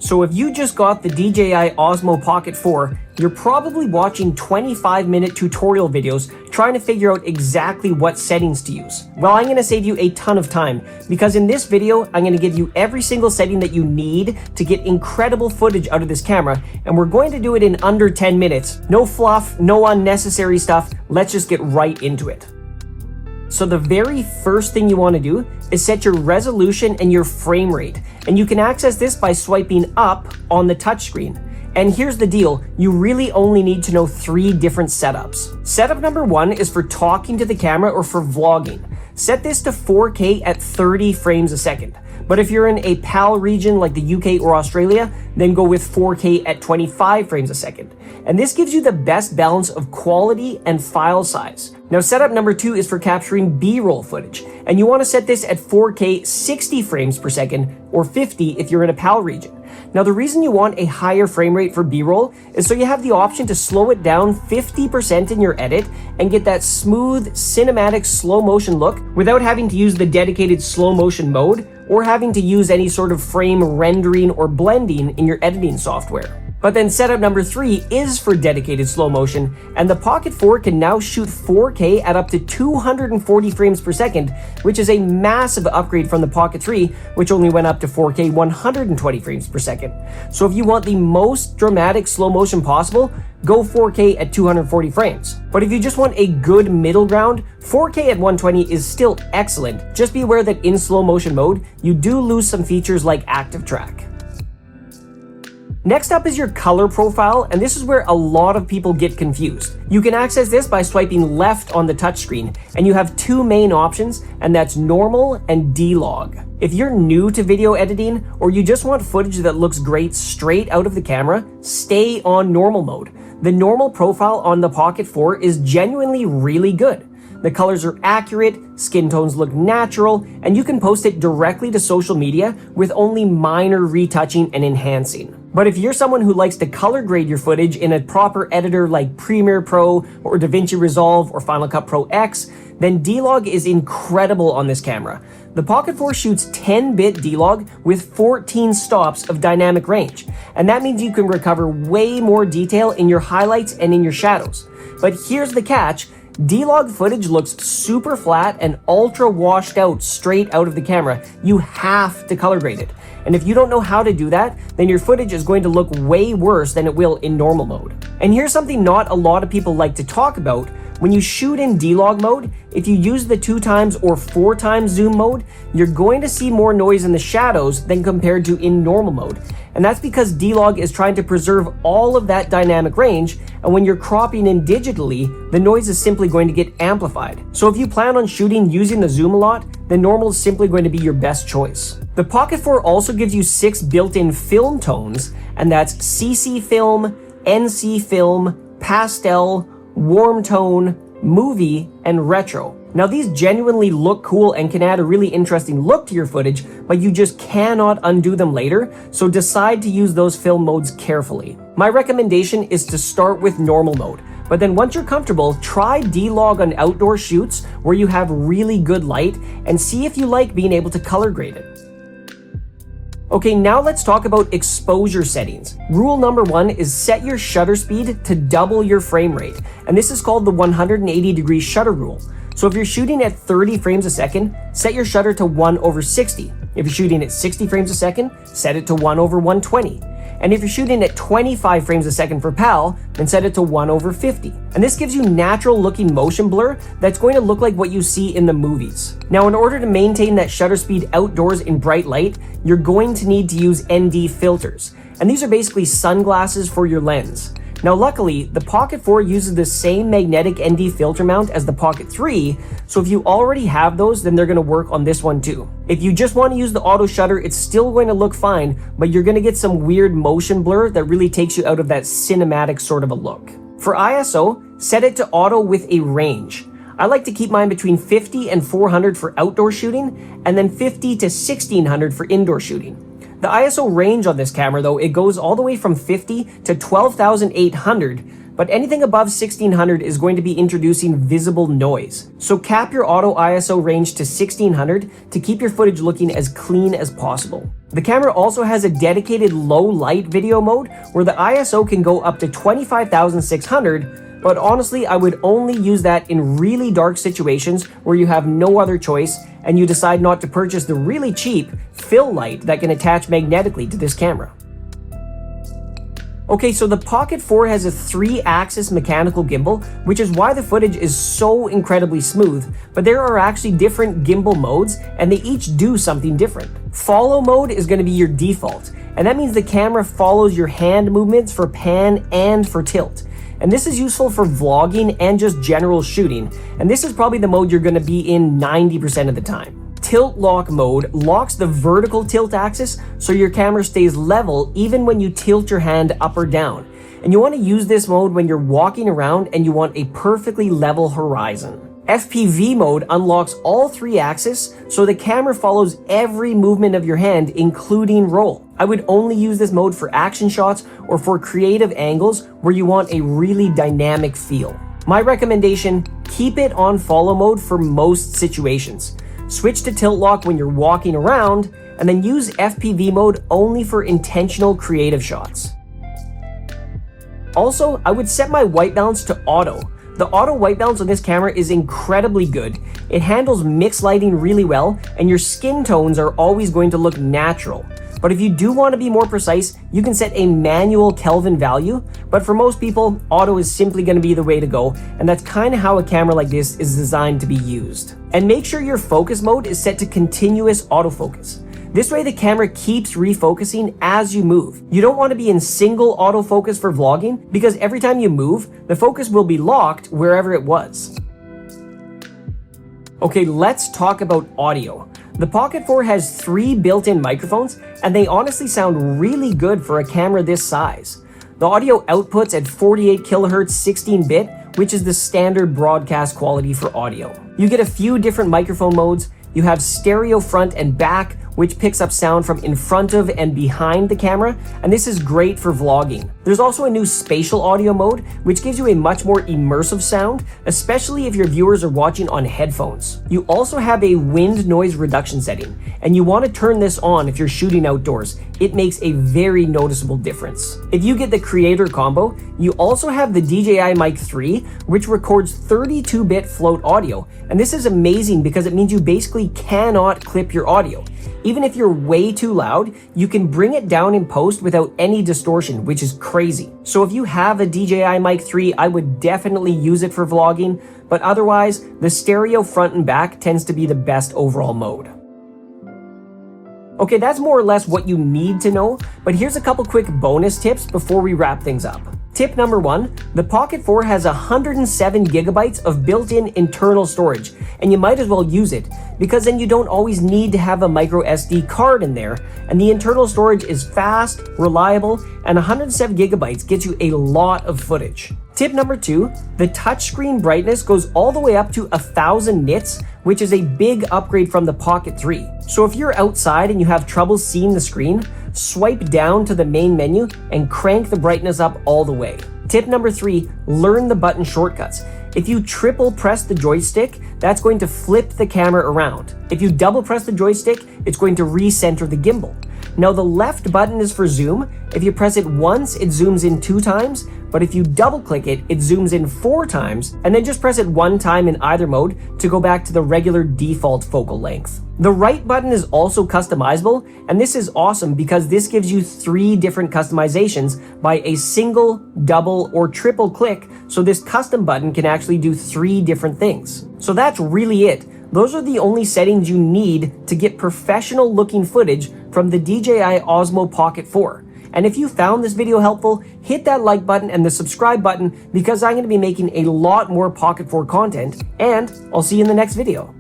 So if you just got the DJI Osmo Pocket 4, you're probably watching 25-minute tutorial videos trying to figure out exactly what settings to use. Well, I'm going to save you a ton of time because in this video, I'm going to give you every single setting that you need to get incredible footage out of this camera, and we're going to do it in under 10 minutes. No fluff, no unnecessary stuff. Let's just get right into it. So the very first thing you want to do is set your resolution and your frame rate. And you can access this by swiping up on the touchscreen. And here's the deal, you really only need to know 3 different setups. Setup number 1 is for talking to the camera or for vlogging. Set this to 4K at 30 frames a second. But if you're in a PAL region like the UK or Australia, then go with 4K at 25 frames a second. And this gives you the best balance of quality and file size. Now, setup number 2 is for capturing B-roll footage. And you want to set this at 4K 60 frames per second or 50 if you're in a PAL region. Now, the reason you want a higher frame rate for B-roll is so you have the option to slow it down 50% in your edit and get that smooth, cinematic, slow motion look without having to use the dedicated slow motion mode or having to use any sort of frame rendering or blending in your editing software. But then setup number 3 is for dedicated slow motion, and the Pocket 4 can now shoot 4K at up to 240 frames per second, which is a massive upgrade from the Pocket 3, which only went up to 4K 120 frames per second. So if you want the most dramatic slow motion possible, go 4K at 240 frames. But if you just want a good middle ground, 4K at 120 is still excellent. Just be aware that in slow motion mode, you do lose some features like active track. Next up is your color profile, and this is where a lot of people get confused. You can access this by swiping left on the touchscreen, and you have 2 main options, and that's normal and D-Log. If you're new to video editing, or you just want footage that looks great straight out of the camera, stay on normal mode. The normal profile on the Pocket 4 is genuinely really good. The colors are accurate, skin tones look natural, and you can post it directly to social media with only minor retouching and enhancing. But if you're someone who likes to color grade your footage in a proper editor like Premiere Pro or DaVinci Resolve or Final Cut Pro X, then D-Log is incredible on this camera. The Pocket 4 shoots 10-bit D-Log with 14 stops of dynamic range, and that means you can recover way more detail in your highlights and in your shadows. But here's the catch. D-Log footage looks super flat and ultra washed out straight out of the camera. You have to color grade it. And if you don't know how to do that, then your footage is going to look way worse than it will in normal mode. And here's something not a lot of people like to talk about. When you shoot in D-Log mode, if you use the 2x or 4x zoom mode, you're going to see more noise in the shadows than compared to in normal mode. And that's because D-Log is trying to preserve all of that dynamic range, and when you're cropping in digitally, the noise is simply going to get amplified. So if you plan on shooting using the zoom a lot, then normal is simply going to be your best choice. The Pocket 4 also gives you 6 built-in film tones, and that's CC film, NC film, pastel, warm tone, movie, and retro. Now these genuinely look cool and can add a really interesting look to your footage, but you just cannot undo them later, so decide to use those film modes carefully. My recommendation is to start with normal mode, but then once you're comfortable, try D-Log on outdoor shoots where you have really good light and see if you like being able to color grade it. Okay, now let's talk about exposure settings. Rule number 1 is set your shutter speed to double your frame rate, and this is called the 180-degree shutter rule. So if you're shooting at 30 frames a second, set your shutter to 1/60. If you're shooting at 60 frames a second, set it to 1/120. And if you're shooting at 25 frames a second for PAL, then set it to 1/50. And this gives you natural looking motion blur that's going to look like what you see in the movies. Now, in order to maintain that shutter speed outdoors in bright light, you're going to need to use ND filters. And these are basically sunglasses for your lens. Now, luckily, the Pocket 4 uses the same magnetic ND filter mount as the Pocket 3, so if you already have those, then they're going to work on this one too. If you just want to use the auto shutter, it's still going to look fine, but you're going to get some weird motion blur that really takes you out of that cinematic sort of a look. For ISO, set it to auto with a range. I like to keep mine between 50 and 400 for outdoor shooting, and then 50 to 1600 for indoor shooting. The ISO range on this camera, though, it goes all the way from 50 to 12,800, but anything above 1600 is going to be introducing visible noise. So cap your auto ISO range to 1600 to keep your footage looking as clean as possible. The camera also has a dedicated low light video mode where the ISO can go up to 25,600, but honestly, I would only use that in really dark situations where you have no other choice and you decide not to purchase the really cheap fill light that can attach magnetically to this camera. Okay, so the Pocket 4 has a 3-axis mechanical gimbal, which is why the footage is so incredibly smooth, but there are actually different gimbal modes, and they each do something different. Follow mode is going to be your default, and that means the camera follows your hand movements for pan and for tilt. And this is useful for vlogging and just general shooting, and this is probably the mode you're going to be in 90% of the time. Tilt lock mode locks the vertical tilt axis so your camera stays level even when you tilt your hand up or down. And you want to use this mode when you're walking around and you want a perfectly level horizon. FPV mode unlocks all 3 axes so the camera follows every movement of your hand, including roll. I would only use this mode for action shots or for creative angles where you want a really dynamic feel. My recommendation, keep it on follow mode for most situations. Switch to tilt lock when you're walking around, and then use FPV mode only for intentional creative shots. Also, I would set my white balance to auto. The auto white balance on this camera is incredibly good. It handles mixed lighting really well, and your skin tones are always going to look natural. But if you do want to be more precise, you can set a manual Kelvin value, but for most people, auto is simply going to be the way to go, and that's kind of how a camera like this is designed to be used. And make sure your focus mode is set to continuous autofocus. This way the camera keeps refocusing as you move. You don't want to be in single autofocus for vlogging, because every time you move, the focus will be locked wherever it was. Okay, let's talk about audio. The Pocket 4 has 3 built-in microphones, and they honestly sound really good for a camera this size. The audio outputs at 48 kHz 16-bit, which is the standard broadcast quality for audio. You get a few different microphone modes. You have stereo front and back, which picks up sound from in front of and behind the camera, and this is great for vlogging. There's also a new spatial audio mode, which gives you a much more immersive sound, especially if your viewers are watching on headphones. You also have a wind noise reduction setting, and you want to turn this on if you're shooting outdoors. It makes a very noticeable difference. If you get the creator combo, you also have the DJI Mic 3, which records 32-bit float audio, and this is amazing because it means you basically cannot clip your audio. Even if you're way too loud, you can bring it down in post without any distortion, which is crazy. So if you have a DJI Mic 3, I would definitely use it for vlogging, but otherwise, the stereo front and back tends to be the best overall mode. Okay, that's more or less what you need to know, but here's a couple quick bonus tips before we wrap things up. Tip number 1, the Pocket 4 has 107 gigabytes of built-in internal storage, and you might as well use it, because then you don't always need to have a micro SD card in there, and the internal storage is fast, reliable, and 107 gigabytes gets you a lot of footage. Tip number 2, the touchscreen brightness goes all the way up to 1000 nits, which is a big upgrade from the Pocket 3. So if you're outside and you have trouble seeing the screen, swipe down to the main menu and crank the brightness up all the way. Tip number 3, learn the button shortcuts. If you triple press the joystick, that's going to flip the camera around. If you double press the joystick, it's going to recenter the gimbal. Now the left button is for zoom. If you press it once, it zooms in 2 times, but if you double click it, it zooms in 4 times, and then just press it 1 time in either mode to go back to the regular default focal length. The right button is also customizable, and this is awesome because this gives you 3 different customizations by a single, double, or triple click, so this custom button can actually do 3 different things. So that's really it. Those are the only settings you need to get professional looking footage from the DJI Osmo Pocket 4. And if you found this video helpful, hit that like button and the subscribe button because I'm going to be making a lot more Pocket 4 content, and I'll see you in the next video.